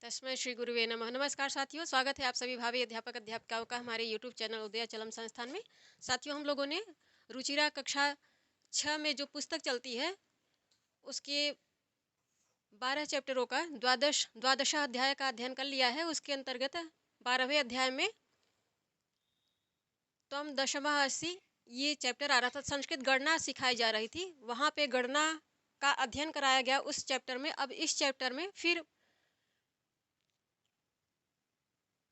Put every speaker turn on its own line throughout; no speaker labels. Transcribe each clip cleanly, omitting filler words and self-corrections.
तस्मै श्री गुरुवे नमः। नमस्कार साथियों, स्वागत है आप सभी भावी अध्यापक अध्यापिकाओं का हमारे यूट्यूब चैनल उदयाचलम संस्थान में। साथियों, हम लोगों ने रुचिरा कक्षा 6 में जो पुस्तक चलती है उसके 12 चैप्टरों का द्वादश अध्याय का अध्ययन कर लिया है। उसके अंतर्गत 12वें अध्याय में त्वम दशमः अस्सी ये चैप्टर आ रहा था। संस्कृत गणना सिखाई जा रही थी, वहाँ पे गणना का अध्ययन कराया गया उस चैप्टर में। अब इस चैप्टर में फिर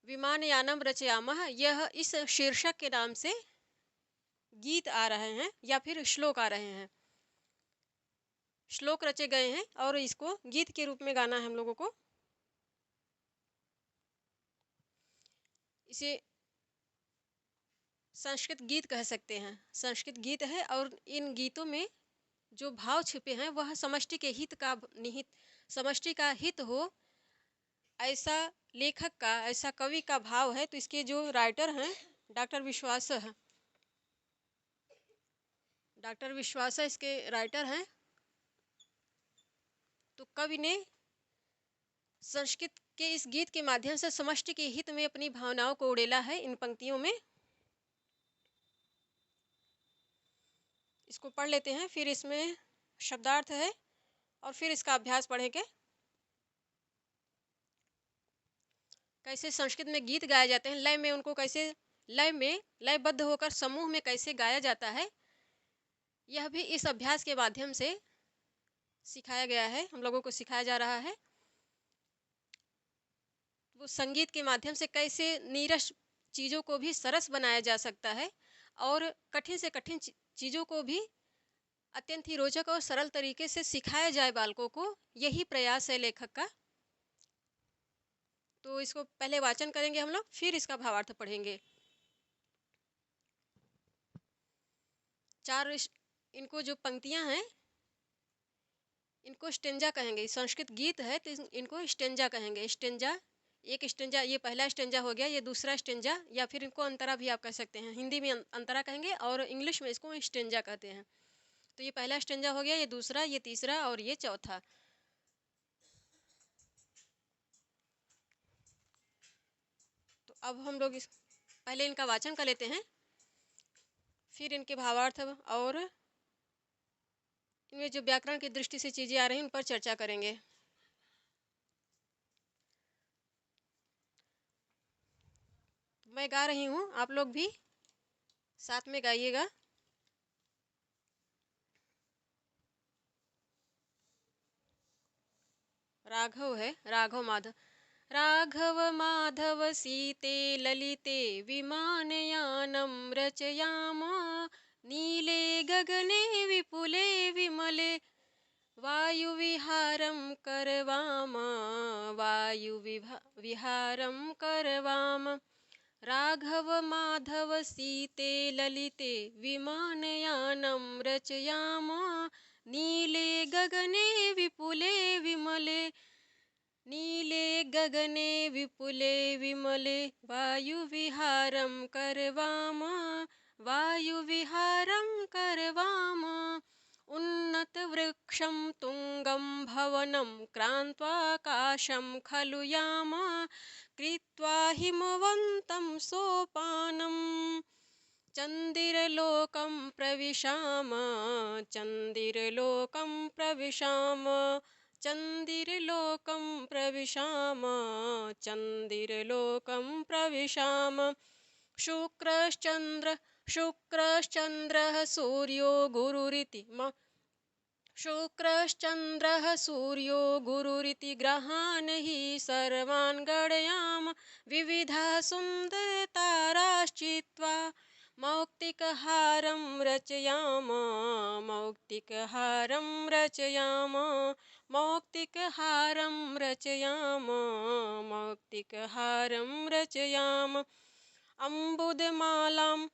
विमानयानम रचयामः, यह इस शीर्षक के नाम से गीत आ रहे हैं या फिर श्लोक आ रहे हैं। श्लोक रचे गए हैं और इसको गीत के रूप में गाना है हम लोगों को। इसे संस्कृत गीत कह सकते हैं। संस्कृत गीत है और इन गीतों में जो भाव छिपे हैं वह समष्टि के हित का निहित, समष्टि का हित हो ऐसा लेखक का, ऐसा कवि का भाव है। तो इसके जो राइटर हैं डॉक्टर विश्वास है, डॉक्टर विश्वास इसके राइटर हैं। तो कवि ने संस्कृत के इस गीत के माध्यम से समष्टि के हित में अपनी भावनाओं को उड़ेला है इन पंक्तियों में। इसको पढ़ लेते हैं, फिर इसमें शब्दार्थ है और फिर इसका अभ्यास पढ़ेंगे। कैसे संस्कृत में गीत गाए जाते हैं, लय में उनको कैसे लयबद्ध होकर समूह में कैसे गाया जाता है, यह भी इस अभ्यास के माध्यम से सिखाया गया है, हम लोगों को सिखाया जा रहा है। वो संगीत के माध्यम से कैसे नीरस चीज़ों को भी सरस बनाया जा सकता है और कठिन से कठिन चीज़ों को भी अत्यंत ही रोचक और सरल तरीके से सिखाया जाए बालकों को, यही प्रयास है लेखक का। तो इसको पहले वाचन करेंगे हम लोग, फिर इसका भावार्थ पढ़ेंगे। इनको जो पंक्तियां हैं इनको स्टेंजा कहेंगे। संस्कृत गीत है तो इनको स्टेंजा कहेंगे। स्टेंजा, एक स्टेंजा, ये पहला स्टेंजा हो गया, ये दूसरा स्टेंजा, या फिर इनको अंतरा भी आप कह सकते हैं। हिंदी में अंतरा कहेंगे और इंग्लिश में इसको स्टेंजा कहते हैं। तो ये पहला स्टेंजा हो गया, ये दूसरा, ये तीसरा और ये चौथा। तो अब हम लोग पहले इनका वाचन कर लेते हैं, फिर इनके भावार्थ और इनमें जो व्याकरण की दृष्टि से चीज़ें आ रही हैं उन पर चर्चा करेंगे। मैं गा रही हूँ, आप लोग भी साथ में गाइएगा। राघव है, राघव माधव। राघव माधव सीते ललिते विमानयानं रचयामः, नीले गगने विपुले विमले वायुविहारं करवामः, वायुविहारं करवामः। राघव माधव सीते ललिते विमानयानं रचयामः, नीले गगने विपुले विमले, नीले गगने विपुले विमले वायुविहारं करवामः, वायुविहारं करवामः। उन्नतवृक्षं तुंगं भवनं क्रान्त्वाकाशं खलु यामः, कृत्वा हिमवन्तं सोपानं चन्दिरलोकं प्रविशामः, चन्दिरलोकं प्रविशामः, चन्दिरलोकं प्रविशामः, चन्दिरलोकं प्रविशामः। शुक्रश्चन्द्रः सूर्यो गुरुरिति शुक्रश्चन्द्रः सूर्यो गुरुरिति ग्रहान् हि सर्वान् गणयामः, विविधाः सुन्दरताराश्चित्वा मौक्तिकहारं रचयामः, मौक्तिकहारं रचयामः, मौक्तिकहारं रचयामः, मौक्तिकहारं रचयामः। अम्बुदमालाम्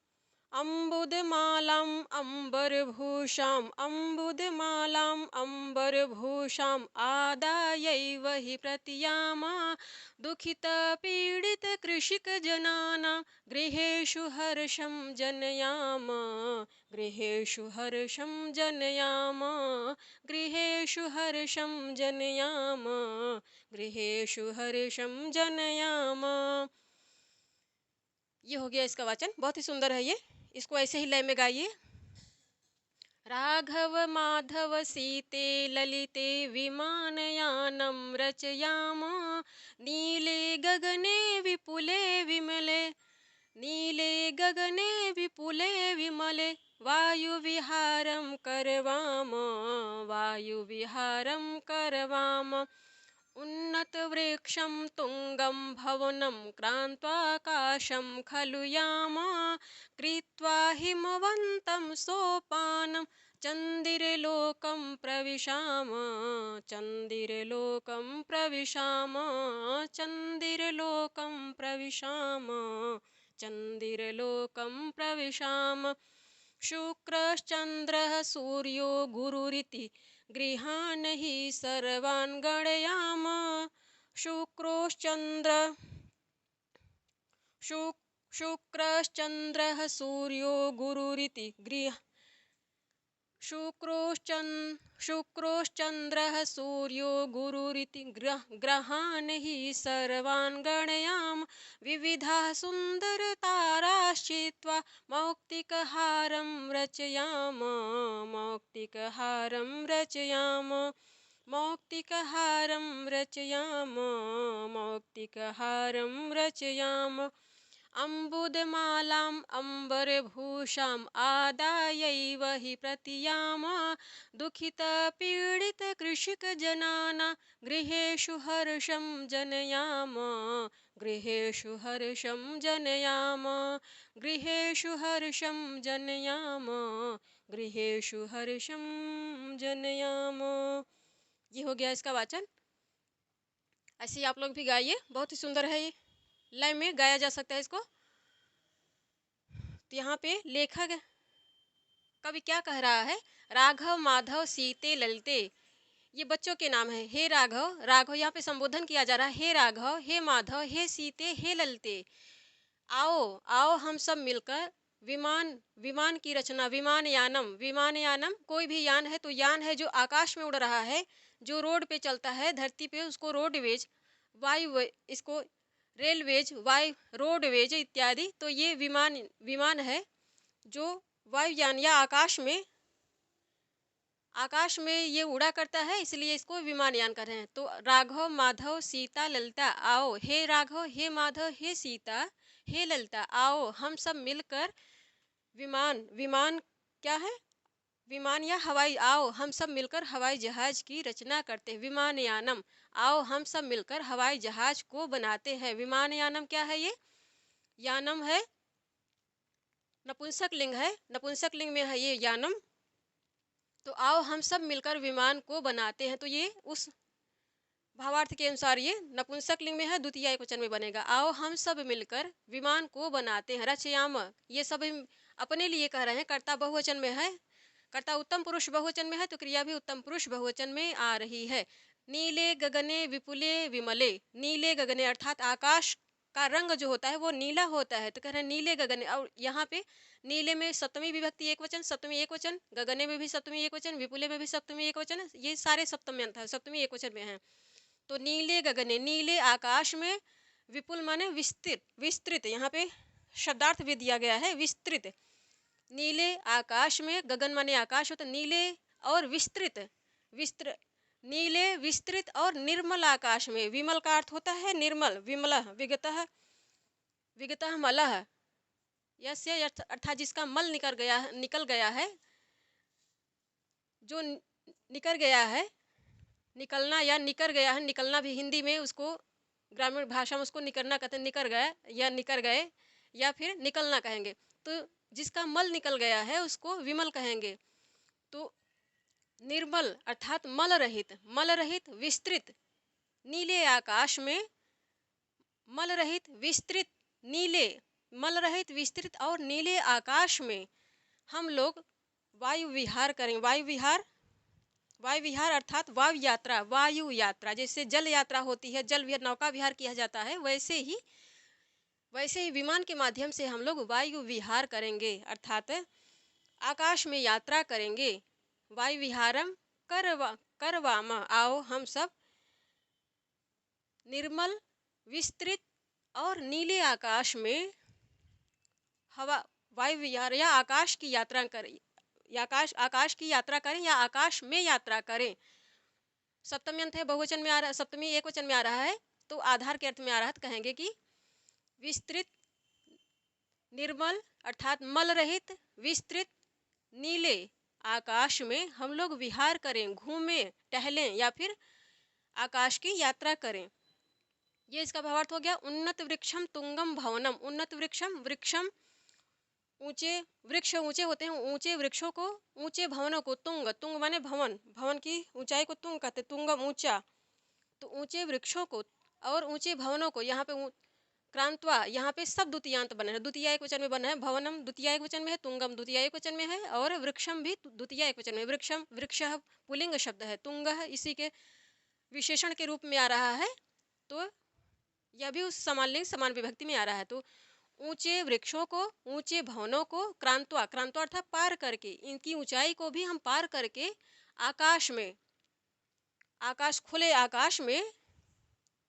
अम्बरभूषाम्, अम्बुदमालाम् अम्बरभूषाम् आदायैव हि प्रतियामः, दुःखितपीडितकृषिकजनानां गृहेषु हर्षं जनयामः, गृहेषु हर्षं जनयामः, गृहेषु गृहेषु हर्षं जनयाम, गृहेषु हर्षं जनयाम। ये हो गया इसका वाचन, बहुत ही सुंदर है ये। इसको ऐसे ही लय में गाइए। राघव माधव सीते ललिते विमानयानं रचयाम, नीले गगने विपुले विमले, नीले गगने विपुले विमले, वायुविहारं करवाम, वायुविहारं करवाम। उन्नतवृक्षं तुङ्गं भवनं क्रान्त्वाकाशं खलु याम, कृत्वा हिमवन्तं सोपानं चन्दिरलोकं प्रविशाम, चन्दिरलोकं प्रविशाम, चन्दिरलोकं प्रविशाम, चन्दिरलोकं प्रविशाम। शुक्रश्चन्द्रः सूर्यो गुरुरिति गृहान् हि सर्वान् गणयाम, शुक्रोश्चन्द्र शुक्रश्चन्द्रः सूर्यो गुरुरिति शुक्रोश्चन्द्रः सूर्यो गुरुरिति ग्रहान् हि सर्वान् गणयाम, विविधाः सुन्दरताराश्चित्वा मौक्तिकहारं रचयाम, मौक्तिकहारं रचयाम, मौक्तिकहारं रचयाम, मौक्तिकहारं रचयाम। अम्बुदमालाम् अम्बरभूषाम् आदायैव हि प्रतियाम, दुःखितपीडितकृषिकजनानां गृहेषु हर्षं जनयाम, गृहेषु हर्षं जनयाम, गृहेषु हर्षं जनयाम, गृहेषु हर्षं जनयाम। ये हो गया इसका वाचन। ऐसे ही आप लोग भी गाइए, बहुत ही सुंदर है ये, लय में गाया जा सकता है इसको। तो यहाँ पे लेखक कवि क्या कह रहा है, राघव माधव सीते ललिते, ये बच्चों के नाम है। हे राघव, राघव यहाँ पे संबोधन किया जा रहा है। हे राघव, हे माधव, हे सीते, हे ललिते, आओ आओ हम सब मिलकर विमान, विमान की रचना, विमान यानम, विमान यानम कोई भी यान है तो यान है जो आकाश में उड़ रहा है, जो रोड पे चलता है धरती पे उसको रोडवेज, वायु इसको रेलवेज, वायु रोडवेज इत्यादि। तो ये विमान, विमान है जो वायुयान या आकाश में ये उड़ा करता है, इसलिए इसको विमानयान कर रहे हैं। तो राघव माधव सीता ललिता आओ, हे राघव, हे माधव, हे सीता, हे ललिता, आओ हम सब मिलकर विमान, विमान क्या है, विमान या हवाई, आओ हम सब मिलकर हवाई जहाज की रचना करते हैं, विमानयानम, आओ हम सब मिलकर हवाई जहाज को बनाते हैं। विमानयानम क्या है, ये यानम है, नपुंसक लिंग है, नपुंसक लिंग में है ये यानम। तो आओ हम सब मिलकर विमान को बनाते हैं, तो ये उस भावार्थ के अनुसार ये नपुंसक लिंग में है, द्वितीय एकवचन में बनेगा। आओ हम सब मिलकर विमान को बनाते हैं, रचयाम, ये सब अपने लिए कह रहे हैं, कर्ता बहुवचन में है, कर्ता उत्तम पुरुष बहुवचन में है तो क्रिया भी उत्तम पुरुष बहुवचन में आ रही है। नीले गगने विपुले विमले, नीले गगने अर्थात आकाश का रंग जो होता है वो नीला होता है, तो कह रहे हैं नीले गगने। और यहाँ पे नीले में सप्तमी विभक्ति एक वचन, सप्तमी एक वचन, गगने में भी सप्तमी एक वचन, विपुले में भी सप्तमी एक वचन, ये सारे सप्तमी अंत है, सप्तमी एक वचन में है। तो नीले गगने, नीले आकाश में, विपुल माने विस्तृत, विस्तृत, यहाँ पे शब्दार्थ भी दिया गया है विस्तृत, नीले आकाश में, गगन माने आकाश होता, नीले और विस्तृत, नीले विस्तृत और निर्मल आकाश में, विमल का अर्थ होता है निर्मल, विमलः विगतः, विगतः मलः, यस्य अर्थात जिसका मल निकल गया है, जो निकल गया है, निकलना या निकर गया है, निकलना भी हिंदी में उसको, ग्रामीण भाषा में उसको निकलना कहते हैं, निकर गया या निकर गए या फिर निकलना कहेंगे। तो जिसका मल निकल गया है उसको विमल कहेंगे। तो निर्मल अर्थात मल रहित, मल रहित विस्तृत, नीले आकाश में मल रहित विस्तृत, नीले, मल रहित विस्तृत और नीले आकाश में हम लोग वायु विहार करें। वायु विहार, वायु विहार अर्थात वायु यात्रा, वायु यात्रा, जैसे जल यात्रा होती है, जल विहार नौका विहार किया जाता है, वैसे ही विमान के माध्यम से हम लोग वायु विहार करेंगे, अर्थात आकाश में यात्रा करेंगे। वायु विहारम करवाम, आओ हम सब निर्मल, विस्तृत और नीले आकाश में हवा वायु विहार या आकाश की यात्रा करें, या आकाश की यात्रा करें या आकाश में यात्रा करें। सप्तमी अंत है, बहुवचन में आ रहा है, सप्तमी एक वचन में आ रहा है तो आधार के अर्थ में आ रहा है, तो कहेंगे कि विस्तृत निर्मल अर्थात मल रहित, विस्तृत नीले आकाश में हम लोग विहार करें, घूमें, टहलें या फिर आकाश की यात्रा करें। ये इसका भावार्थ हो गया। उन्नत वृक्षम तुंगम भवनम, उन्नत वृक्षम, वृक्षम ऊंचे, वृक्ष ऊंचे होते हैं, ऊंचे वृक्षों को, ऊंचे भवनों को, तुंग, तुंग माने भवन, भवन की ऊंचाई को तुंग कहते, तुंगम ऊंचा, तो ऊंचे वृक्षों को और ऊंचे भवनों को, यहाँ पे क्रांतवा, यहाँ पे सब द्वितीयांत बने हैं, द्वितीय एक वचन में बना है, भवनम द्वितीय एक वचन में है, तुंगम द्वितीय एक वचन में है और वृक्षम भी द्वितीय एक वचन में। वृक्षम, वृक्ष पुल्लिंग शब्द है, तुंग इसी के विशेषण के रूप में आ रहा है, तो यह भी उस समानलिंग समान विभक्ति में आ रहा है। तो ऊंचे वृक्षों को, ऊंचे भवनों को, क्रांतवा, क्रांतवा अर्थात पार करके, इनकी ऊंचाई को भी हम पार करके आकाश में, आकाश खुले आकाश में,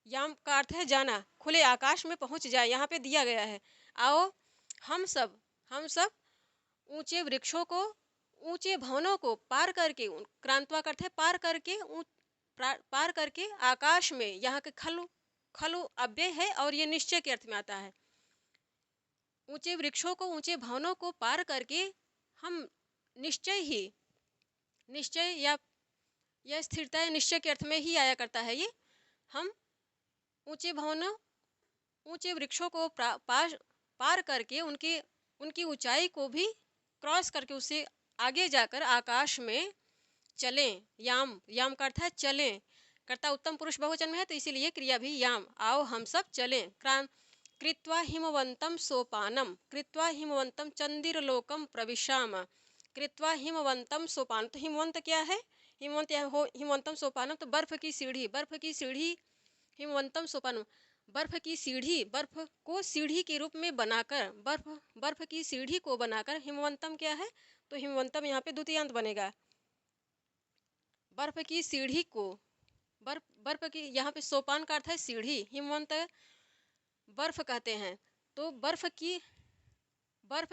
याम का अर्थ है जाना, खुले आकाश में पहुंच जाए, यहाँ पे दिया गया है। आओ हम सब ऊंचे वृक्षों को, ऊंचे भवनों को पार करके, क्रांतवा का अर्थ है पार करके, पार करके आकाश में, यहाँ के खलु, खलु अव्यय है और ये निश्चय के अर्थ में आता है। ऊंचे वृक्षों को, ऊंचे भवनों को पार करके हम निश्चय ही, निश्चय या यह स्थिरता या निश्चय के अर्थ में ही आया करता है ये। हम ऊंचे भवनों, ऊंचे वृक्षों को पार करके उनकी ऊंचाई को भी क्रॉस करके उससे आगे जाकर आकाश में चलें। याम, याम का अर्थ है चलें, कर्ता उत्तम पुरुष बहुवचन में है तो इसीलिए क्रिया भी याम, आओ हम सब चलें। कृत्वा हिमवंतम सोपानम, कृत्वा हिमवंतम चंदिरलोकम प्रविशाम, कृत्वा हिमवंतम सोपान, तो हिमवंत क्या है, हिमवंत हिमवंतम सोपानम तो बर्फ की सीढ़ी, बर्फ की सीढ़ी, हिमवंतम सोपानम, बर्फ की सीढ़ी, बर्फ को सीढ़ी के रूप में बनाकर, बर्फ की सीढ़ी को बनाकर हिमवंतम क्या है, तो हिमवंतम यहाँ पे द्वितीयांत बनेगा। बर्फ की सीढ़ी को, बर्फ की, यहाँ पे सोपान का अर्थ है सीढ़ी, हिमवंत बर्फ कहते हैं, तो बर्फ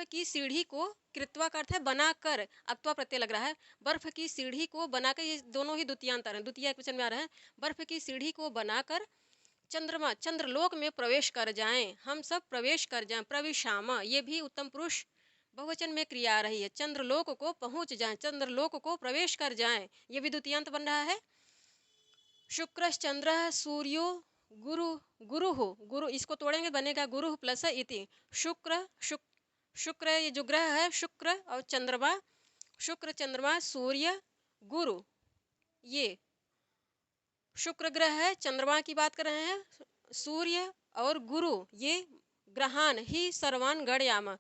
की सीढ़ी को, कृत्वा का अर्थ है बनाकर, अक्त्वा प्रत्यय लग रहा है, बर्फ की सीढ़ी को बनाकर, ये दोनों ही द्वितीयांतर हैं, द्वितीय एक वचन में आ रहा है। बर्फ की सीढ़ी को बनाकर चंद्रमा, चंद्रलोक में प्रवेश कर जाएं, हम सब प्रवेश कर जाएं। प्रविशामा, ये भी उत्तम पुरुष बहुवचन में क्रिया आ रही है, चंद्रलोक को पहुंच जाएं, चंद्रलोक को प्रवेश कर जाएं, ये भी द्वितीयांत बन रहा है। शुक्र चंद्र सूर्यो गुरु, गुरु हो, गुरु इसको तोड़ेंगे बनेगा गुरु प्लस इति, शुक्र, शुक्र ये जो ग्रह है, शुक्र और चंद्रमा, शुक्र चंद्रमा सूर्य गुरु, ये शुक्र ग्रह है, चंद्रमा की बात कर रहे हैं, सूर्य और गुरु ये ग्रहान ही सर्वान गणयाम,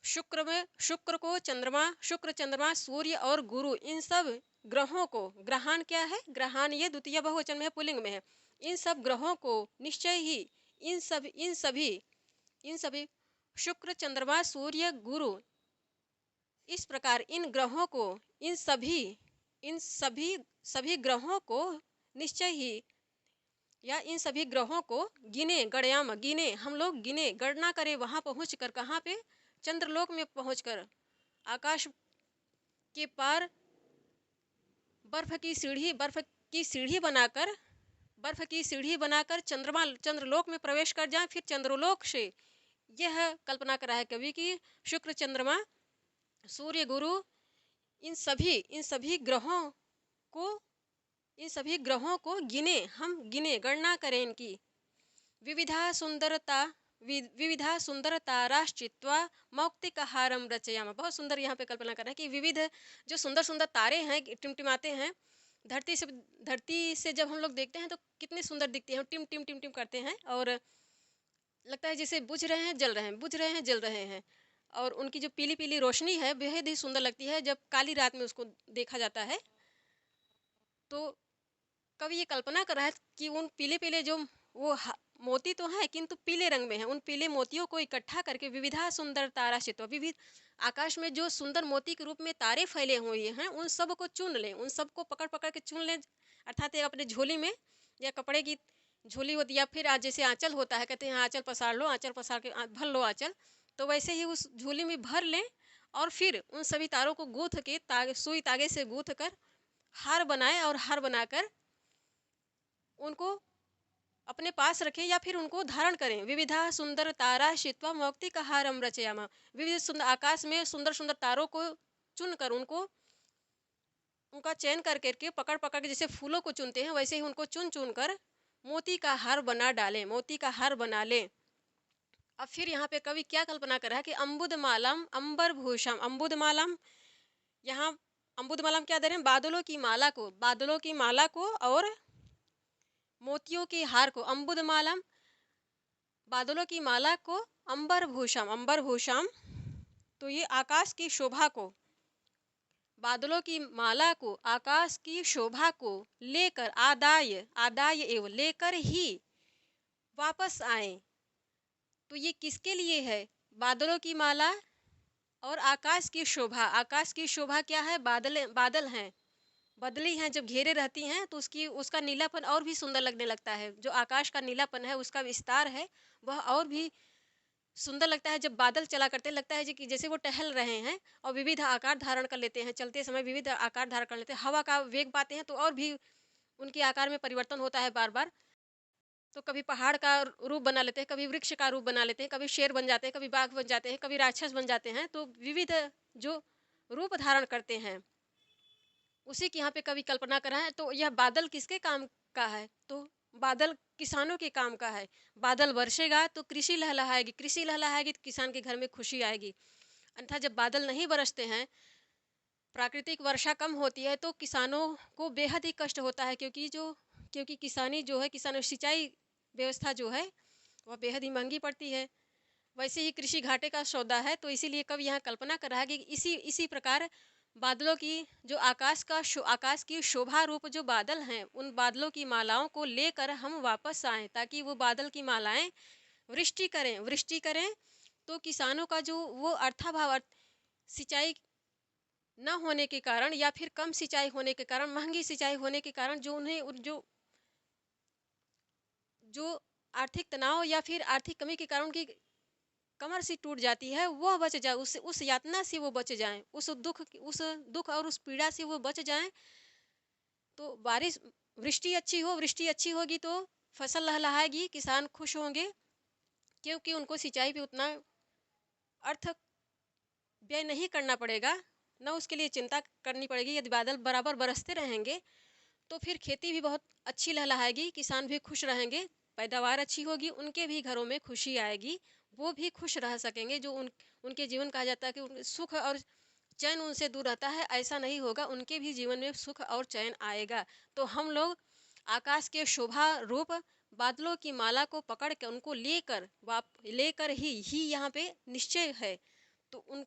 शुक्र में, शुक्र को चंद्रमा, शुक्र चंद्रमा सूर्य और गुरु, इन सब ग्रहों को, ग्रहान क्या है, ग्रहान ये द्वितीय बहुवचन में है, पुल्लिंग में है, इन सब ग्रहों को निश्चय ही, इन सभी शुक्र चंद्रमा सूर्य गुरु, इस प्रकार इन ग्रहों को, इन सभी ग्रहों को निश्चय ही, या इन सभी ग्रहों को गिने, गणयाम गिने, हम लोग गिने, गणना करें, वहां पहुंचकर, कहाँ पे, चंद्रलोक में पहुंचकर, आकाश के पार बर्फ की सीढ़ी बनाकर चंद्रलोक में प्रवेश कर जाएं, फिर चंद्रलोक से, यह कल्पना करा है कवि की, शुक्र चंद्रमा सूर्य गुरु इन सभी ग्रहों को गिने, हम गिने, गणना करें इनकी। विविधा सुंदरताराश्चित्वा मौक्तिकहारम रचयाम, बहुत सुंदर यहाँ पे कल्पना कर रहे हैं कि विविध जो सुंदर सुंदर तारे हैं, टिमटिमाते हैं, धरती से जब हम लोग देखते हैं तो कितने सुंदर दिखते हैं, टिम टिम टिम टिम करते हैं और लगता है जैसे बुझ रहे हैं जल रहे हैं, बुझ रहे हैं जल रहे हैं, और उनकी जो पीली पीली रोशनी है बेहद ही सुंदर लगती है जब काली रात में उसको देखा जाता है। तो कवि ये कल्पना कर रहा है कि उन पीले पीले जो वो मोती तो हैं किंतु पीले रंग में है। उन पीले मोतियों को इकट्ठा करके विविधा सुंदर तारा चित्वा, विविध आकाश में जो सुंदर मोती के रूप में तारे फैले हुए हैं उन सब को चुन लें, उन सबको पकड़ पकड़ के चुन लें, अर्थात ये अपने झोली में या कपड़े की झोली होती है, या फिर जैसे आंचल होता है, कहते हैं आंचल पसार लो, आंचल पसार के भर लो आंचल, तो वैसे ही उस झोली में भर लें और फिर उन सभी तारों को गूंथ के सुई तागे से गूंथ कर हार बनाएं और हार बनाकर उनको अपने पास रखें या फिर उनको धारण करें। विविधा सुंदर तारा शित्वा मौक्तिक हारम रचयामा, विविध सुंदर आकाश में सुंदर सुंदर तारों को चुनकर उनको उनका चयन कर करके पकड़ पकड़ के जैसे फूलों को चुनते हैं वैसे ही उनको चुन चुन कर मोती का हार बना डालें, मोती का हार बना लें। अब फिर यहाँ पे कवि क्या कल्पना कर रहा है कि अम्बुद मालम अंबर भूषम, अम्बुद मालम, यहाँ अम्बुद मालम क्या दे रहे हैं, बादलों की माला को, बादलों की माला को और मोतियों के हार को, अम्बुद मालम बादलों की माला को, अंबर भूषम, अंबर भूषम तो ये आकाश की शोभा को, बादलों की माला को, आकाश की शोभा को लेकर, आदाय आदाय एवं लेकर ही वापस आए। तो ये किसके लिए है, बादलों की माला और आकाश की शोभा। आकाश की शोभा क्या है, बादल, बादल हैं, बदली हैं, जब घेरे रहती हैं तो उसका नीलापन और भी सुंदर लगने लगता है। जो आकाश का नीलापन है, उसका विस्तार है, वह और भी सुंदर लगता है। जब बादल चला करते लगता है कि जैसे वो टहल रहे हैं और विविध आकार धारण कर लेते हैं, चलते समय विविध आकार धारण कर लेते हैं, हवा का वेग पाते हैं तो और भी उनके आकार में परिवर्तन होता है बार बार। तो कभी पहाड़ का रूप बना लेते हैं, कभी वृक्ष का रूप बना लेते हैं, कभी शेर बन जाते हैं, कभी बाघ बन जाते हैं, कभी राक्षस बन जाते हैं। तो विविध जो रूप धारण करते हैं उसी की यहाँ पे कवि कल्पना कर रहा है। तो यह बादल किसके काम का है, तो बादल किसानों के काम का है। बादल बरसेगा तो कृषि लहलहाएगी, कृषि लहलहाएगी तो किसान के घर में खुशी आएगी। अन्यथा जब बादल नहीं बरसते हैं, प्राकृतिक वर्षा कम होती है तो किसानों को बेहद ही कष्ट होता है, क्योंकि किसानी जो है, किसान सिंचाई व्यवस्था जो है वह बेहद ही महंगी पड़ती है। वैसे ही कृषि घाटे का सौदा है। तो इसीलिए कवि यहाँ कल्पना कर रहा है कि इसी प्रकार बादलों की जो आकाश की शोभा रूप जो बादल हैं, उन बादलों की मालाओं को लेकर हम वापस आएं, ताकि वो बादल की मालाएं वृष्टि करें। तो किसानों का जो वो अर्थाभाव, सिंचाई न होने के कारण या फिर कम सिंचाई होने के कारण, महंगी सिंचाई होने के कारण जो उन्हें जो आर्थिक तनाव या फिर आर्थिक कमी के कारण उनकी कमर सी टूट जाती है, वह बच जाए, उस यातना से वो बच जाएं, उस दुख और उस पीड़ा से वो बच जाएं। तो वृष्टि अच्छी होगी तो फसल लहलहाएगी, किसान खुश होंगे, क्योंकि उनको सिंचाई पे उतना अर्थ व्यय नहीं करना पड़ेगा, न उसके लिए चिंता करनी पड़ेगी। यदि बादल बराबर बरसते रहेंगे तो फिर खेती भी बहुत अच्छी लहलहाएगी, किसान भी खुश रहेंगे, पैदावार अच्छी होगी, उनके भी घरों में खुशी आएगी, वो भी खुश रह सकेंगे। जो उनके जीवन कहा जाता है कि सुख और चैन उनसे दूर रहता है, ऐसा नहीं होगा, उनके भी जीवन में सुख और चैन आएगा। तो हम लोग आकाश के शोभा रूप बादलों की माला को पकड़ के उनको लेकर ही यहाँ पे निश्चय है। तो उन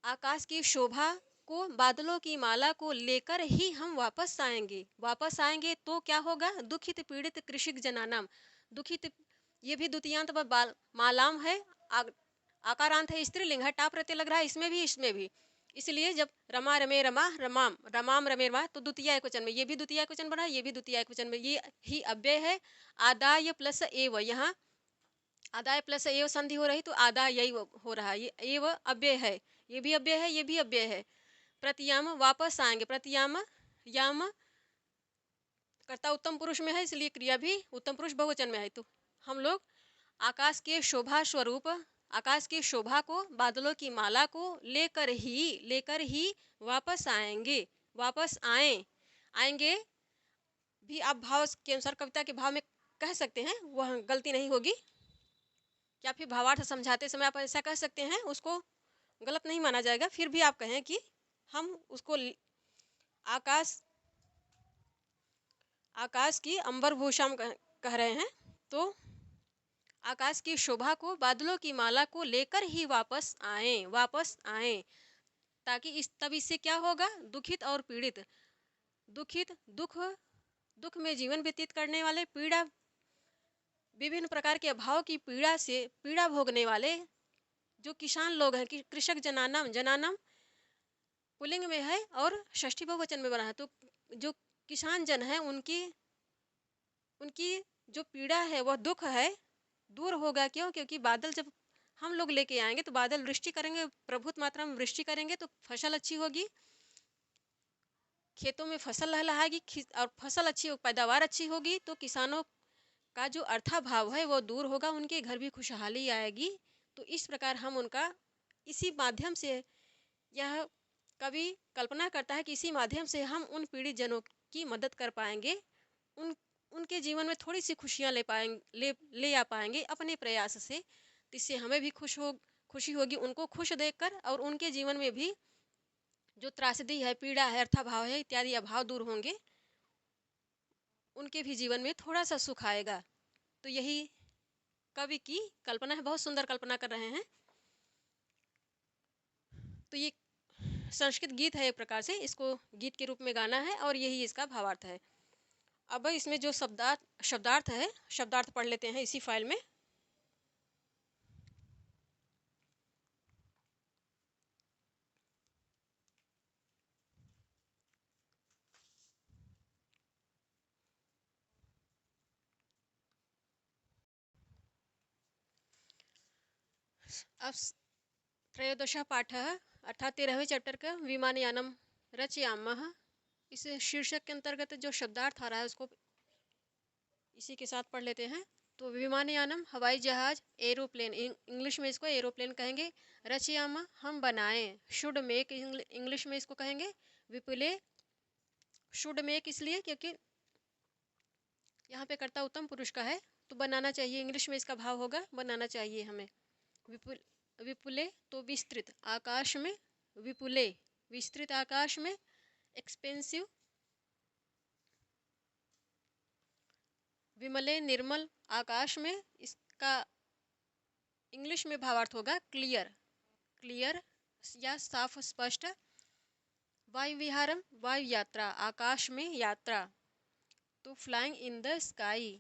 आकाश की शोभा को, बादलों की माला को लेकर ही हम वापस आएंगे तो क्या होगा, दुखित पीड़ित कृषिक जनानाम, दुखित, ये भी द्वितीयांत मालाम है, आकारांत है, स्त्रीलिंग है, टाप प्रत्यय लग रहा है इसमें भी। इसलिए जब रमा रमे रमा रमाम रमाम रमे रमा तो द्वितीय एकवचन में, ये भी द्वितीय एकवचन बना, ये भी द्वितीय एकवचन में, ये ही अव्यय है। आदाय प्लस एव, यहाँ आदाय प्लस एव संधि हो रही तो आदाय यही हो रहा है, ये एव अव्यय है, ये भी अव्यय है, ये भी अव्यय है। प्रतियाम वापस आएंगे, प्रतियाम याम कर्ता उत्तम पुरुष में है, इसलिए क्रिया भी उत्तम पुरुष बहुवचन में है। तो हम लोग आकाश के शोभा स्वरूप, आकाश की शोभा को, बादलों की माला को लेकर ही वापस आएंगे भी आप भाव के अनुसार कविता के भाव में कह सकते हैं, वह गलती नहीं होगी। या फिर भावार्थ समझाते समय आप ऐसा कह सकते हैं, उसको गलत नहीं माना जाएगा। फिर भी आप कहें कि हम उसको आकाश की अंबर भूषाम कह रहे हैं। तो आकाश की शोभा को, बादलों की माला को लेकर ही वापस आएं, ताकि तब इससे क्या होगा, दुखित और पीड़ित, दुख में जीवन व्यतीत करने वाले, विभिन्न प्रकार के अभाव की पीड़ा से पीड़ा भोगने वाले जो किसान लोग हैं कि कृषक जनानम जनानम पुल्लिंग में है और षष्ठी बहुवचन में बना है, तो जो किसान जन है उनकी उनकी जो पीड़ा है वह दुख है दूर होगा। क्यों? क्योंकि बादल जब हम लोग लेके आएंगे तो बादल वृष्टि करेंगे, प्रभुत मात्रा में वृष्टि करेंगे तो फसल अच्छी होगी, खेतों में फसल लहलहाएगी और फसल अच्छी हो, पैदावार अच्छी होगी तो किसानों का जो अर्थाभाव है वो दूर होगा, उनके घर भी खुशहाली आएगी। तो इस प्रकार हम उनका इसी माध्यम से यह कवि कल्पना करता है कि इसी माध्यम से हम उन पीड़ित जनों की मदद कर पाएंगे, उन उनके जीवन में थोड़ी सी खुशियाँ ले आ पाएंगे अपने प्रयास से। तो इससे हमें भी खुशी होगी उनको खुश देखकर, और उनके जीवन में भी जो त्रासदी है, पीड़ा है, अर्थाभाव है इत्यादि अभाव दूर होंगे, उनके भी जीवन में थोड़ा सा सुख आएगा। तो यही कवि की कल्पना है, बहुत सुंदर कल्पना कर रहे हैं। तो ये संस्कृत गीत है, एक प्रकार से इसको गीत के रूप में गाना है और यही इसका भावार्थ है। अब इसमें जो शब्दार्थ है, शब्दार्थ पढ़ लेते हैं इसी फाइल में। अब त्रयोदश पाठ अर्थात 13वें चैप्टर का विमानयानम रचयामः, इस शीर्षक के अंतर्गत जो शब्दार्थ आ रहा है उसको इसी के साथ पढ़ लेते हैं। तो विमानयानम हवाई जहाज, एरोप्लेन इंग्लिश में इसको एरोप्लेन कहेंगे। रचयामा हम बनाएं, शुड मेक इंग्लिश में इसको कहेंगे। विपुले शुड मेक इसलिए क्योंकि यहाँ पे कर्ता उत्तम पुरुष का है, तो बनाना चाहिए, इंग्लिश में इसका भाव होगा बनाना चाहिए हमें। विपुले तो विस्तृत आकाश में, विपुले विस्तृत आकाश में, एक्सपेंसिव विमले निर्मल आकाश में, इसका इंग्लिश में भावार्थ होगा क्लियर, क्लियर या साफ स्पष्ट। वायु विहारम वायु यात्रा आकाश में यात्रा, तो फ्लाइंग इन द स्काई।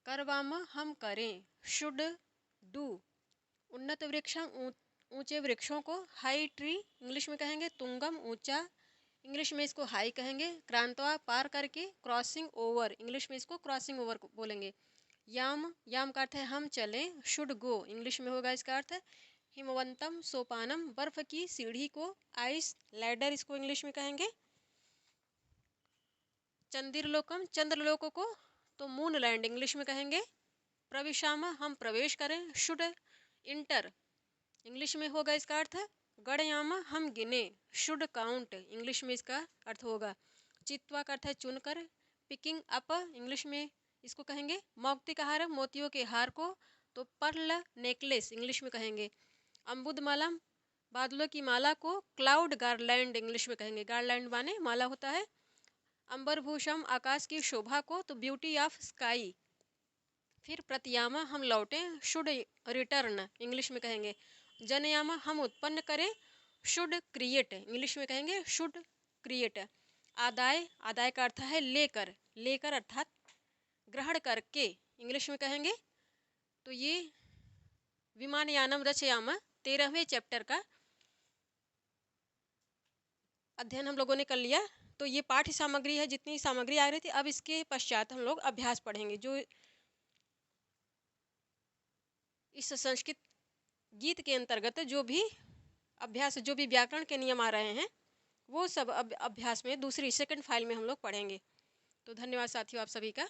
करवामा हम करें, शुड डू। उन्नत वृक्षम ऊंचे वृक्षों को, हाई ट्री इंग्लिश में कहेंगे। तुंगम ऊंचा, इंग्लिश में इसको हाई कहेंगे। क्रांतवा पार करके, क्रॉसिंग ओवर इंग्लिश में इसको क्रॉसिंग ओवर बोलेंगे। याम याम का अर्थ है हम चलें। शुड गो इंग्लिश में होगा इसका अर्थ। हिमवंतम सोपानम बर्फ की सीढ़ी को, आइस लैडर इसको इंग्लिश में कहेंगे। चंद्रलोकम चंद्रलोक को तो मून लैंड इंग्लिश में कहेंगे। प्रविशामा हम प्रवेश करें। शुड इंटर इंग्लिश में होगा इसका अर्थ। गणयामा हम गिने, शुड काउंट इंग्लिश में इसका अर्थ होगा। चित्वा का अर्थ है चुनकर। पिकिंग अप इंग्लिश में इसको कहेंगे। मौक्तिकहार मोतियों के हार को, तो पर्ल नेकलेस इंग्लिश में कहेंगे। अम्बुदमाला बादलों की माला को, क्लाउड गार्लैंड इंग्लिश में कहेंगे। गार्लैंड माने माला होता है। अंबरभूषम आकाश की शोभा को, तो ब्यूटी ऑफ स्काई। फिर प्रतियामा हम लौटें, शुड रिटर्न इंग्लिश में कहेंगे। जनयामा हम उत्पन्न करें, शुड क्रिएट इंग्लिश में कहेंगे शुड क्रिएट। आदाय आदाय का अर्थ है लेकर, लेकर अर्थात ग्रहण करके इंग्लिश में कहेंगे। तो ये विमानयानम रचयामा 13वें चैप्टर का अध्ययन हम लोगों ने कर लिया। तो ये पाठ्य सामग्री है, जितनी सामग्री आ रही थी। अब इसके पश्चात हम लोग अभ्यास पढ़ेंगे। जो इस संस्कृत गीत के अंतर्गत जो भी अभ्यास, जो भी व्याकरण के नियम आ रहे हैं, वो सब अभ्यास में दूसरी सेकंड फाइल में हम लोग पढ़ेंगे। तो धन्यवाद साथियों आप सभी का।